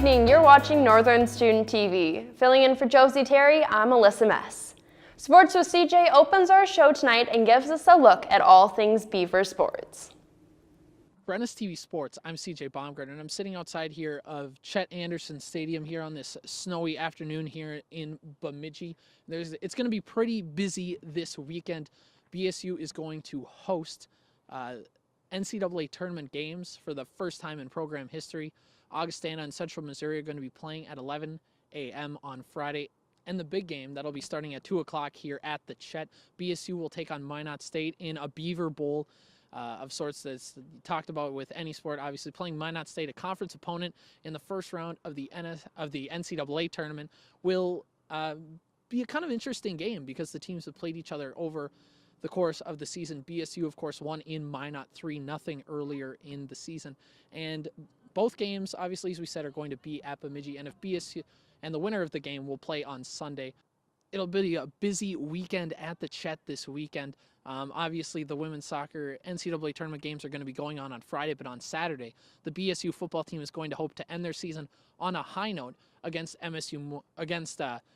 evening, you're watching Northern Student TV. Filling in for Josie Terry, I'm Alyssa Mess. Sports with CJ opens our show tonight and gives us a look at all things Beaver sports. For NSTV Sports, I'm CJ Baumgartner, and I'm sitting outside here of Chet Anderson Stadium here on this snowy afternoon here in Bemidji. It's going to be pretty busy this weekend. BSU is going to host NCAA tournament games for the first time in program history. Augustana and Central Missouri are going to be playing at 11 a.m. on Friday. And the big game, that'll be starting at 2 o'clock here at the Chet. BSU will take on Minot State in a Beaver Bowl of sorts that's talked about with any sport. Obviously, playing Minot State, a conference opponent in the first round of the NCAA tournament, will be a kind of interesting game because the teams have played each other over the course of the season. BSU, of course, won in Minot 3-0 earlier in the season. And both games, obviously, as we said, are going to be at Bemidji. And if BSU and the winner of the game will play on Sunday, it'll be a busy weekend at the Chet this weekend. Obviously, the women's soccer NCAA tournament games are going to be going on Friday, but on Saturday, the BSU football team is going to hope to end their season on a high note against MSU.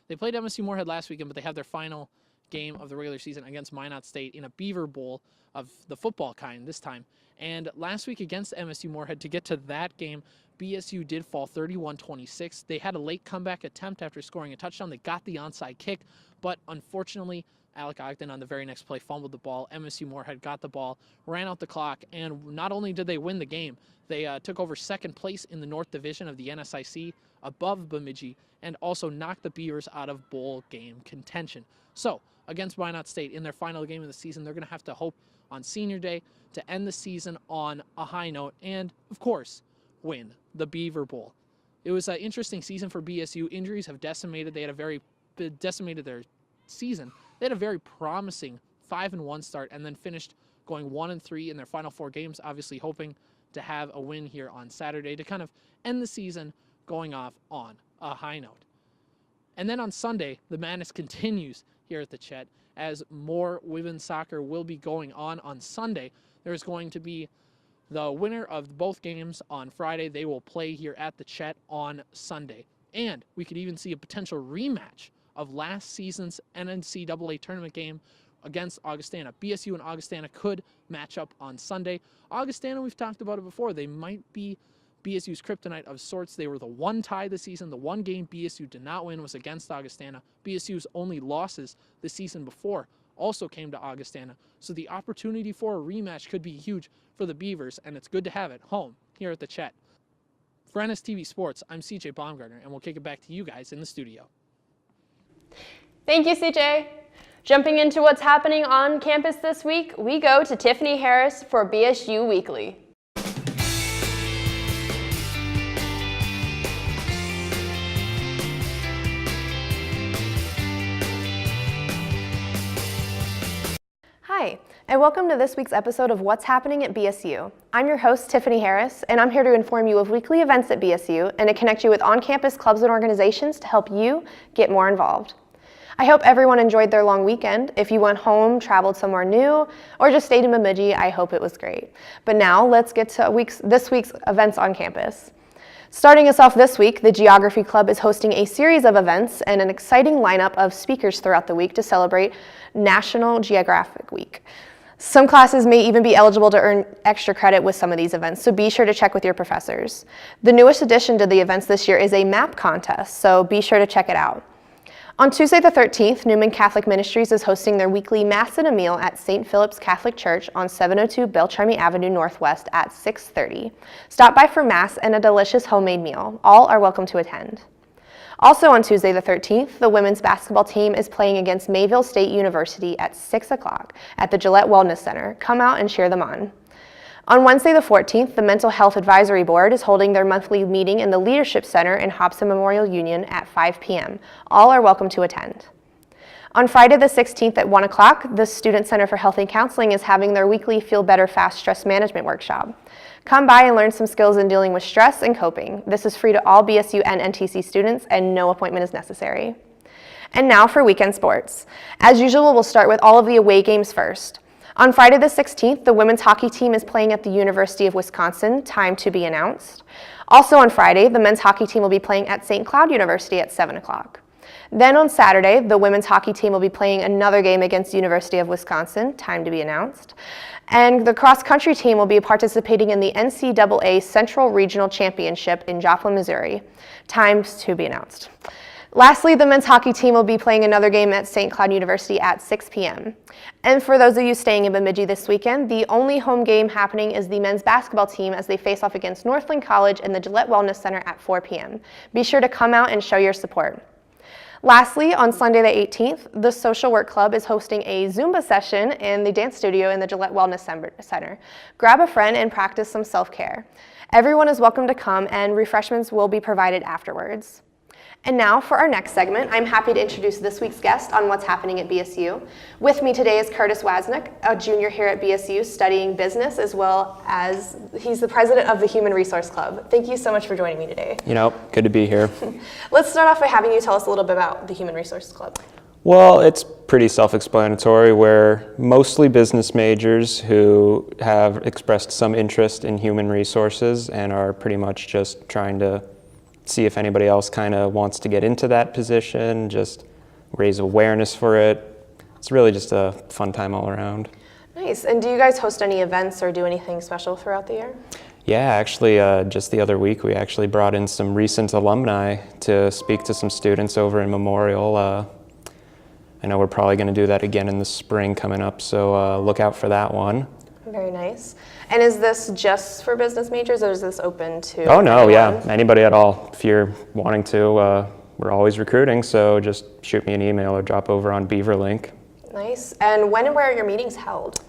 They played MSU Moorhead last weekend, but they have their final game of the regular season against Minot State in a Beaver Bowl of the football kind this time. And last week against MSU Moorhead, to get to that game, BSU did fall 31-26. They had a late comeback attempt after scoring a touchdown. They got the onside kick, but unfortunately, Alec Ogden on the very next play fumbled the ball. MSU Moorhead got the ball, ran out the clock, and not only did they win the game, they took over second place in the North Division of the NSIC above Bemidji and also knocked the Beavers out of bowl game contention. So, against Minot State in their final game of the season, they're going to have to hope on Senior Day to end the season on a high note and, of course, win the Beaver Bowl. It was an interesting season for BSU. Injuries have decimated. They had decimated their season. They had a very promising 5-1 start and then finished going 1-3 in their final 4 games, obviously hoping to have a win here on Saturday to kind of end the season going off on a high note. And then on Sunday, the madness continues here at the Chet as more women's soccer will be going on Sunday. There's going to be the winner of both games on Friday. They will play here at the Chet on Sunday. And we could even see a potential rematch of last season's NCAA tournament game against Augustana. BSU and Augustana could match up on Sunday. Augustana, we've talked about it before. They might be BSU's kryptonite of sorts. They were the one tie this season. The one game BSU did not win was against Augustana. BSU's only losses the season before also came to Augustana. So the opportunity for a rematch could be huge for the Beavers, and it's good to have it home here at the Chet. For NSTV Sports, I'm CJ Baumgartner, and we'll kick it back to you guys in the studio. Thank you, CJ. Jumping into what's happening on campus this week, we go to Tiffany Harris for BSU Weekly. Hi, and welcome to this week's episode of What's Happening at BSU. I'm your host, Tiffany Harris, and I'm here to inform you of weekly events at BSU and to connect you with on-campus clubs and organizations to help you get more involved. I hope everyone enjoyed their long weekend. If you went home, traveled somewhere new, or just stayed in Bemidji, I hope it was great. But now let's get to this week's events on campus. Starting us off this week, the Geography Club is hosting a series of events and an exciting lineup of speakers throughout the week to celebrate National Geographic Week. Some classes may even be eligible to earn extra credit with some of these events, so be sure to check with your professors. The newest addition to the events this year is a map contest, so be sure to check it out. On Tuesday the 13th, Newman Catholic Ministries is hosting their weekly Mass and a Meal at St. Philip's Catholic Church on 702 Beltrami Avenue Northwest at 6:30. Stop by for Mass and a delicious homemade meal. All are welcome to attend. Also on Tuesday the 13th, the women's basketball team is playing against Mayville State University at 6 o'clock at the Gillette Wellness Center. Come out and cheer them on. On Wednesday the 14th, the Mental Health Advisory Board is holding their monthly meeting in the Leadership Center in Hobson Memorial Union at 5 p.m. All are welcome to attend. On Friday the 16th at 1 o'clock, the Student Center for Health and Counseling is having their weekly Feel Better Fast Stress Management Workshop. Come by and learn some skills in dealing with stress and coping. This is free to all BSU and NTC students, and no appointment is necessary. And now for weekend sports. As usual, we'll start with all of the away games first. On Friday the 16th, the women's hockey team is playing at the University of Wisconsin, time to be announced. Also on Friday, the men's hockey team will be playing at St. Cloud University at 7 o'clock. Then on Saturday, the women's hockey team will be playing another game against University of Wisconsin, time to be announced. And the cross-country team will be participating in the NCAA Central Regional Championship in Joplin, Missouri, times to be announced. Lastly, the men's hockey team will be playing another game at St. Cloud University at 6 p.m. And for those of you staying in Bemidji this weekend, the only home game happening is the men's basketball team as they face off against Northland College in the Gillette Wellness Center at 4 p.m. Be sure to come out and show your support. Lastly, on Sunday the 18th, the Social Work Club is hosting a Zumba session in the dance studio in the Gillette Wellness Center. Grab a friend and practice some self-care. Everyone is welcome to come and refreshments will be provided afterwards. And now for our next segment, I'm happy to introduce this week's guest on what's happening at BSU. With me today is Curtis Wasnick, a junior here at BSU studying business, as well as he's the president of the Human Resource Club. Thank you so much for joining me today. Good to be here. Let's start off by having you tell us a little bit about the Human Resource Club. Well, it's pretty self-explanatory. We're mostly business majors who have expressed some interest in human resources and are pretty much just trying to see if anybody else kind of wants to get into that position, just raise awareness for it. It's really just a fun time all around. Nice. And do you guys host any events or do anything special throughout the year? Yeah, actually, just the other week, we actually brought in some recent alumni to speak to some students over in Memorial. I know we're probably going to do that again in the spring coming up, so look out for that one. Very nice. And is this just for business majors, or is this open to Oh, no, anyone? yeah, anybody at all. If you're wanting to, we're always recruiting, so just shoot me an email or drop over on BeaverLink. Nice. And when and where are your meetings held?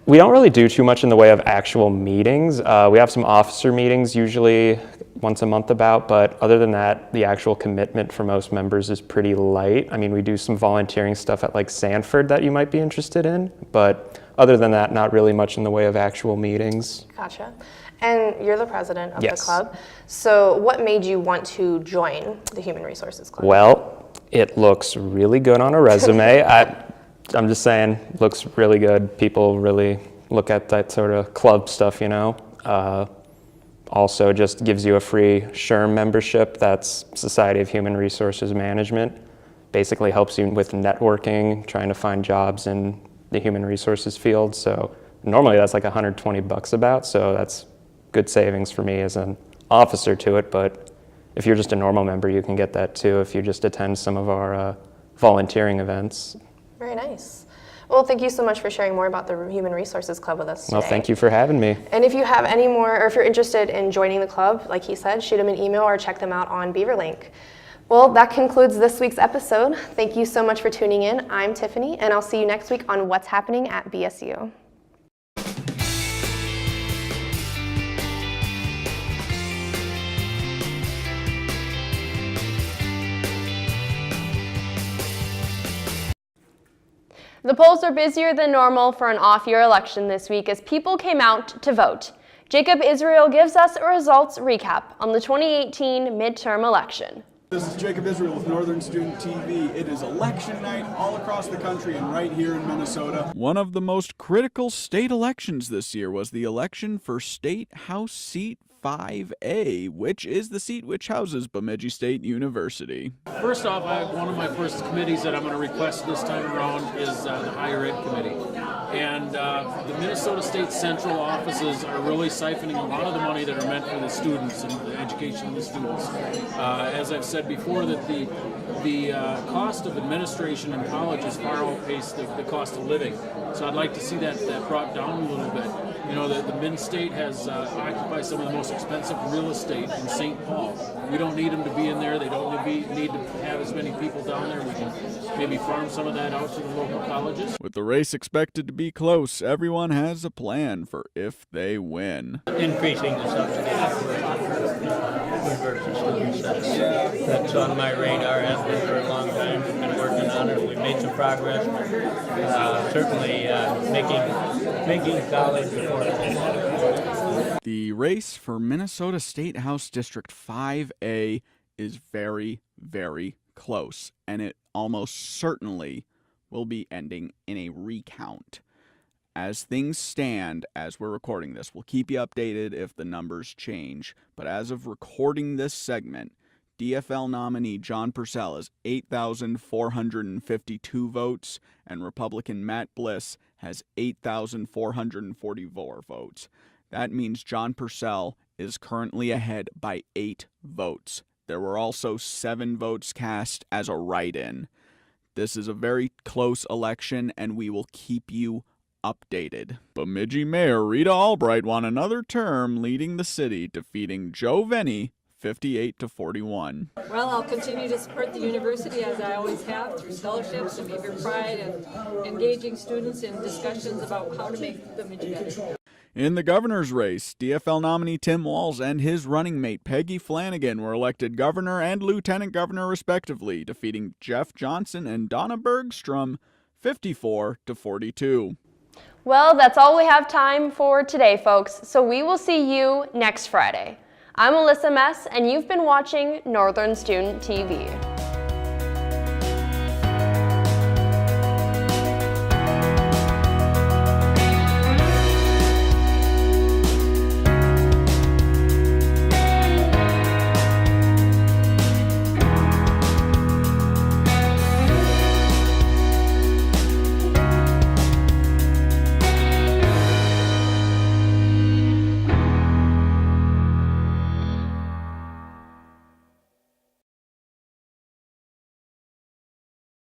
We don't really do too much in the way of actual meetings. We have some officer meetings usually once a month but other than that, the actual commitment for most members is pretty light. I mean, we do some volunteering stuff at like Sanford that you might be interested in, but other than that, not really much in the way of actual meetings. Gotcha. And you're the president of Yes. the club. So what made you want to join the Human Resources Club? Well, it looks really good on a resume. I'm just saying, looks really good. People really look at that sort of club stuff, you know. Also just gives you a free SHRM membership. That's Society of Human Resources Management. Basically helps you with networking, trying to find jobs in the human resources field. So normally that's like $120 about, so that's good savings for me as an officer to it. But if you're just a normal member, you can get that too if you just attend some of our volunteering events. Very nice. Well, thank you so much for sharing more about the Human Resources Club with us today. Well, thank you for having me. And if you have any more, or if you're interested in joining the club, like he said, shoot them an email or check them out on BeaverLink. Well, that concludes this week's episode. Thank you so much for tuning in. I'm Tiffany, and I'll see you next week on What's Happening at BSU. The polls are busier than normal for an off-year election this week as people came out to vote. Jacob Israel gives us a results recap on the 2018 midterm election. This is Jacob Israel with Northern Student TV. It is election night all across the country and right here in Minnesota. One of the most critical state elections this year was the election for State House Seat 5A, which is the seat which houses Bemidji State University. First off, one of my first committees that I'm going to request this time around is the Higher Ed Committee. And the Minnesota State Central offices are really siphoning a lot of the money that are meant for the students and the education of the students. As I've said before, that the cost of administration in college has far outpaced the cost of living. So I'd like to see that brought down a little bit. You know, the Min State has occupies some of the most expensive real estate in St. Paul. We don't need them to be in there. They don't need to have as many people down there. We can maybe farm some of that out to the local colleges. With the race expected to be close, everyone has a plan for if they win. Increasing the subsidy for university students. That's on my radar, has been for a long time. We've been working on it. We've made some progress. Certainly making college affordable. The race for Minnesota State House District 5A is very, very close, and it almost certainly will be ending in a recount. As things stand, as we're recording this, we'll keep you updated if the numbers change. But as of recording this segment, DFL nominee John Purcell has 8,452 votes, and Republican Matt Bliss has 8,444 votes. That means John Purcell is currently ahead by 8 votes. There were also 7 votes cast as a write-in. This is a very close election, and we will keep you updated. Bemidji Mayor Rita Albright won another term leading the city, defeating Joe Venny 58-41. Well, I'll continue to support the university as I always have through scholarships and Beaver Pride and engaging students in discussions about how to make Bemidji better. In the governor's race, DFL nominee Tim Walz and his running mate Peggy Flanagan were elected governor and lieutenant governor respectively, defeating Jeff Johnson and Donna Bergstrom 54-42. Well, that's all we have time for today, folks, so we will see you next Friday. I'm Alyssa Mess, and you've been watching Northern Student TV.